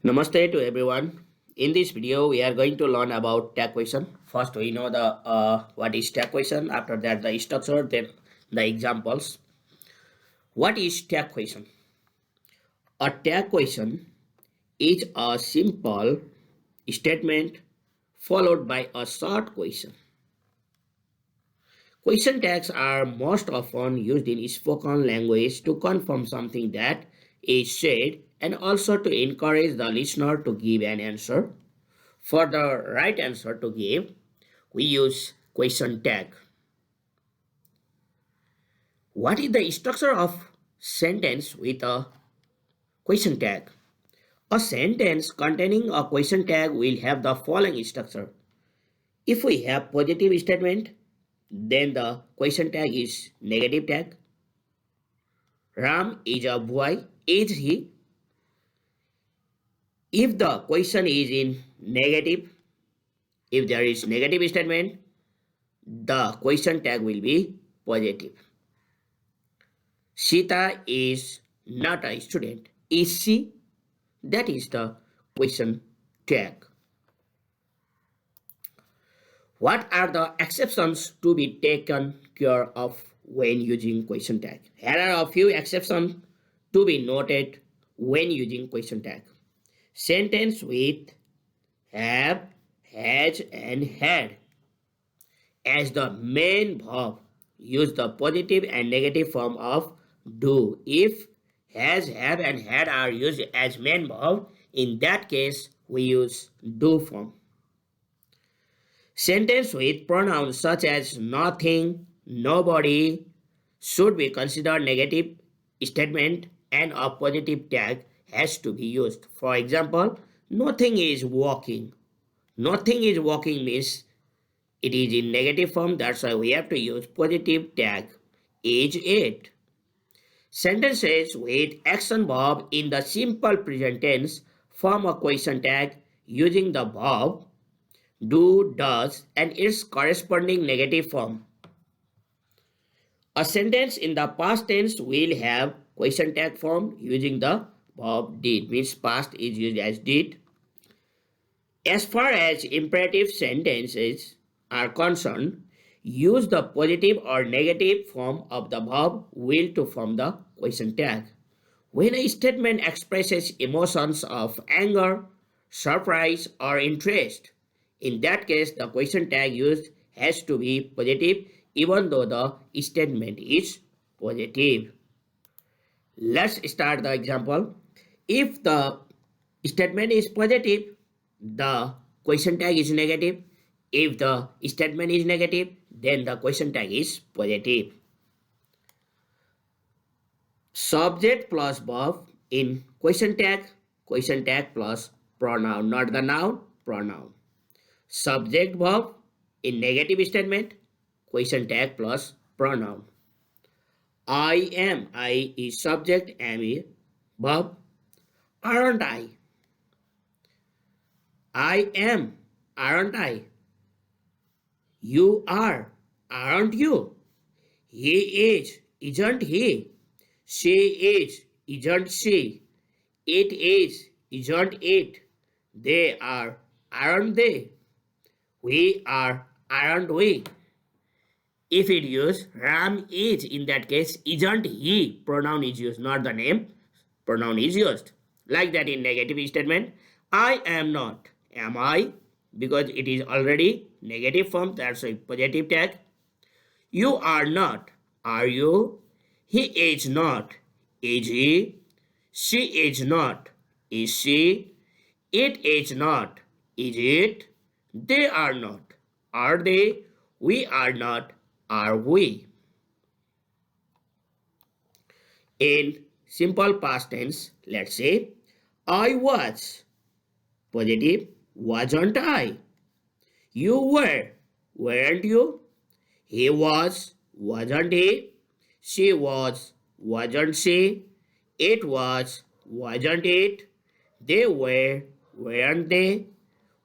Namaste to everyone. In this video, we are going to learn about tag question. First, we know the what is tag question. After that, the structure. Then the examples. What is tag question? A tag question is a simple statement followed by a short question. Question tags are most often used in spoken language to confirm something that is said and also to encourage the listener to give an answer. For the right answer to give, we use question tag. What is the structure of sentence with a question tag? A sentence containing a question tag will have the following structure. If we have positive statement, then the question tag is negative tag. Ram is a boy. Is he? If the question is in negative, if there is negative statement, the question tag will be positive. Sita is not a student. Is she? That is the question tag. What are the exceptions to be taken care of when using question tag? Here are a few exceptions to be noted when using question tag. Sentence with have, has, and had as the main verb. Use the positive and negative form of do. If has, have, and had are used as main verb, in that case we use do form. Sentence with pronouns such as nothing, nobody should be considered negative statement and a positive tag has to be used. For example, nothing is walking. Nothing is walking means it is in negative form, that's why we have to use positive tag is it. Sentences with action verb in the simple present tense form a question tag using the verb do, does, and its corresponding negative form. A sentence in the past tense will have question tag form using the verb did, means past is used as did. As far as imperative sentences are concerned, use the positive or negative form of the verb will to form the question tag. When a statement expresses emotions of anger, surprise, or interest, in that case the question tag used has to be positive even though the statement is positive. Let's start the example. If the statement is positive, the question tag is negative. If the statement is negative, then the question tag is positive. Subject plus verb in question tag plus pronoun, not the noun, pronoun. Subject verb in negative statement, question tag plus pronoun. I is subject, am is verb. Aren't I? I am, aren't I? You are, aren't you? He is, isn't he? She is, isn't she? It is, isn't it? They are, aren't they? We are, aren't we? If it use Ram is, in that case, isn't he? Pronoun is used, not the name. Pronoun is used. Like that in negative statement. I am not. Am I? Because it is already negative form, that's a positive tag. You are not. Are you? He is not. Is he? She is not. Is she? It is not. Is it? They are not. Are they? We are not. Are we? In simple past tense, let's say, I was. Positive, wasn't I? You were, weren't you? He was, wasn't he? She was, wasn't she? It was, wasn't it? They were, weren't they?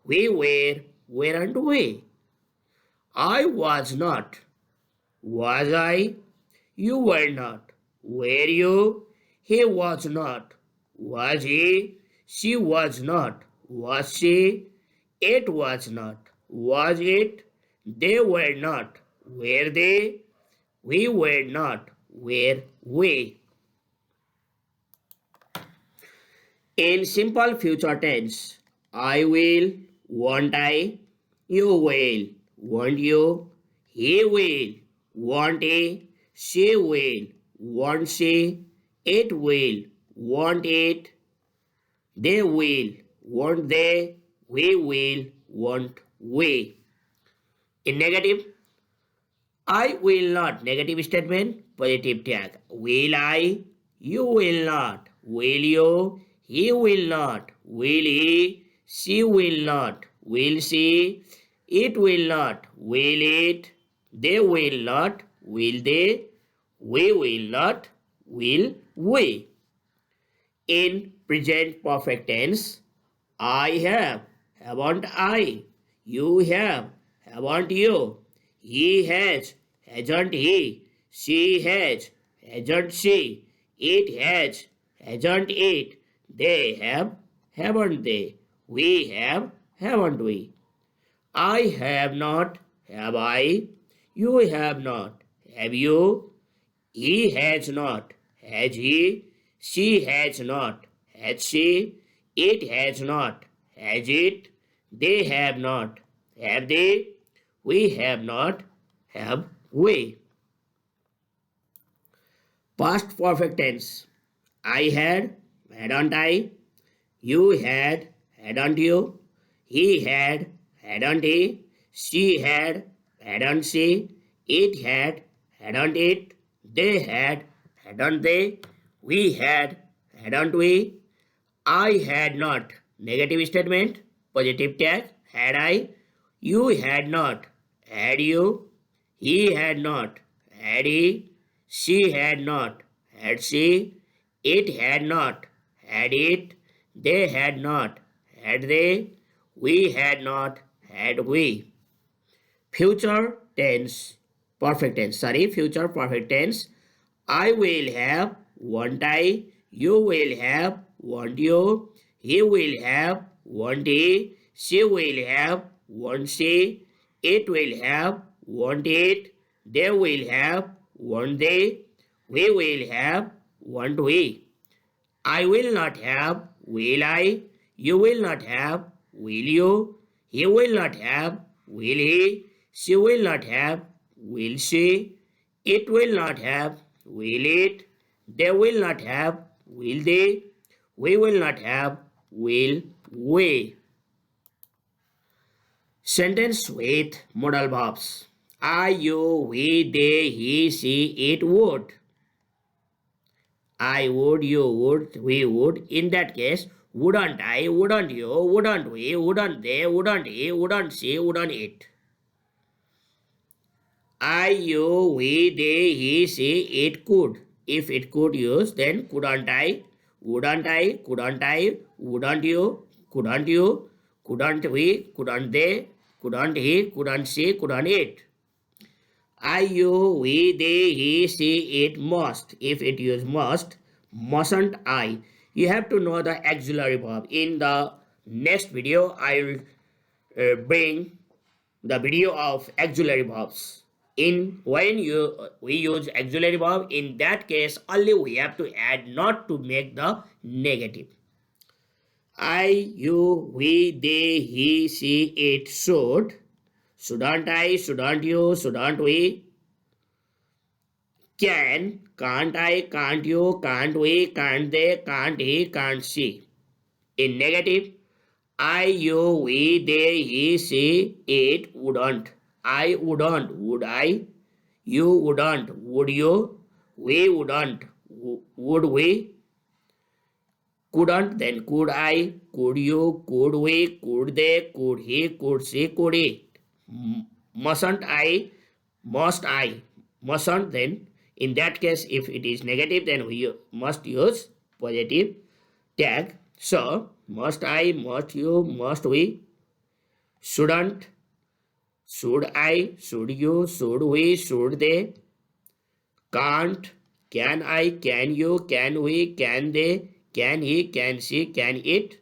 We were, weren't we? I was not. Was I? You were not. Were you? He was not. Was he? She was not. Was she? It was not. Was it? They were not. Were they? We were not. Were we? In simple future tense, I will, won't I, you will, won't you, he will, won't he, she will, won't she, it will, won't it, they will, won't they, we will, won't we. In negative, I will not. Negative statement. Positive tag. Will I? You will not. Will you? He will not. Will he? She will not. Will she? It will not. Will it? They will not. Will they? We will not. Will we? In present perfect tense, I have, haven't I? You have, haven't you? He has, hasn't he? She has, hasn't she? It has, hasn't it? They have, haven't they? We have, haven't we? I have not, have I? You have not, have you? He has not, has he? She has not, has she? It has not, has it? They have not, have they? We have not, have we? Past perfect tense. I had, hadn't I? You had, hadn't you? He had, hadn't he? She had, hadn't she? It had, hadn't it? They had, hadn't they? We had, hadn't we? I had not. Negative statement. Positive tag. Had I? You had not. Had you? He had not. Had he? She had not. Had she? It had not. Had it? They had not. Had they? We had not. Had we? Future tense. Perfect tense. Sorry, future perfect tense. I will have, won't I? You will have, won't you? He will have, won't he? She will have, won't she? It will have, won't it? They will have, won't they? We will have, won't we? I will not have, will I? You will not have, will you? He will not have, will he? She will not have, will she? It will not have, will it? They will not have, will they? We will not have, will we? Sentence with modal verbs. I, you, we, they, he, she, it would. I would, you would, we would. In that case, wouldn't I, wouldn't you, wouldn't we, wouldn't they, wouldn't he, wouldn't she, wouldn't it. I, you, we, they, he, she, it could. If it could use, then couldn't I, wouldn't I, couldn't I, wouldn't you, couldn't we, couldn't they, couldn't he, couldn't she, couldn't it. I, you, we, they, he, she, it must. If it use must, mustn't I. You have to know the auxiliary verb. In the next video, I will bring the video of auxiliary verbs. In when we use auxiliary verb, in that case only we have to add not to make the negative. I, you, we, they, he, she, it should. Shouldn't I, shouldn't you, shouldn't we? Can, can't I, can't you, can't we, can't they, can't he, can't she. In negative, I, you, we, they, he, she, it wouldn't. I wouldn't, would I? You wouldn't, would you? We wouldn't, would we? Couldn't, then could I? Could you? Could we? Could they? Could he? Could she? Could it? Mustn't I? Must I? Mustn't, then in that case if it is negative then we must use positive tag. So must I, must you, must we? Shouldn't, should I, should you, should we, should they? Can't, can I, can you, can we, can they, can he, can she, can it?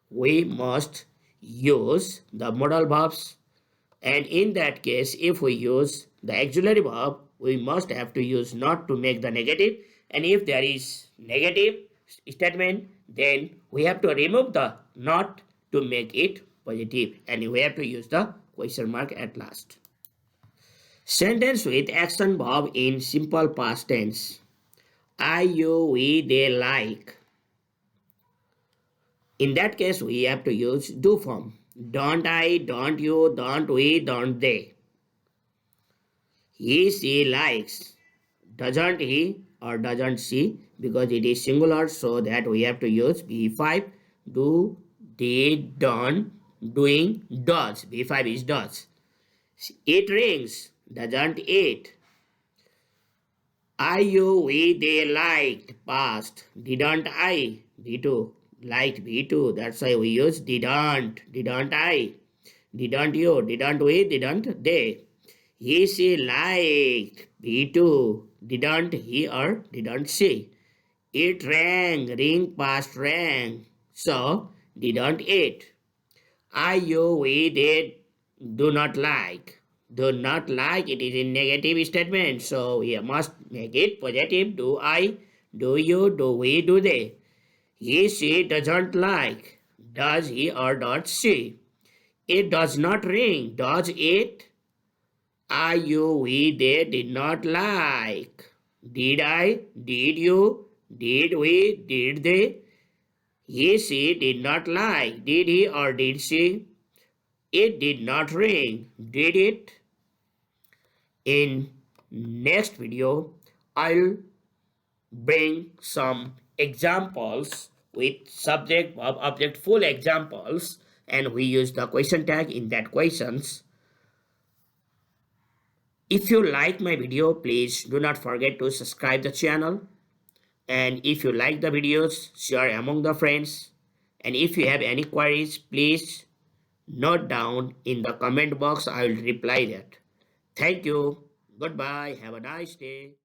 we must use the modal verbs. And in that case, if we use the auxiliary verb, we must have to use not to make the negative. And if there is negative statement, then we have to remove the not to make it positive. And we have to use the question mark at last. Sentence with action verb in simple past tense. I, you, we, they like. In that case, we have to use do form. Don't I, don't you, don't we, don't they. He, she likes. Doesn't he or doesn't she? Because it is singular, so that we have to use B5. Do, did, done, doing, does. B5 is does. It rings. Doesn't it? I, you, we, they liked. Past. Didn't I? B2. Liked B2. That's why we use didn't. Didn't I? Didn't you? Didn't we? Didn't they? He, she liked B2. Didn't he or didn't she? It rang. Ring past rang. So, didn't it? I, you, we, they do not like. Do not like, it is in negative statement. So, we must make it positive. Do I? Do you? Do we? Do they? He, she doesn't like. Does he or does she? It does not ring. Does it? I, you, we, they did not like. Did I? Did you? Did we? Did they? He, she did not like. Did he or did she? It did not ring. Did it? In next video, I'll bring some examples with subject, verb, object, full examples, and we use the question tag in that questions. If you like my video, please do not forget to subscribe the channel. And if you like the videos, share among the friends. And if you have any queries, please note down in the comment box. I will reply that. Thank you. Goodbye. Have a nice day.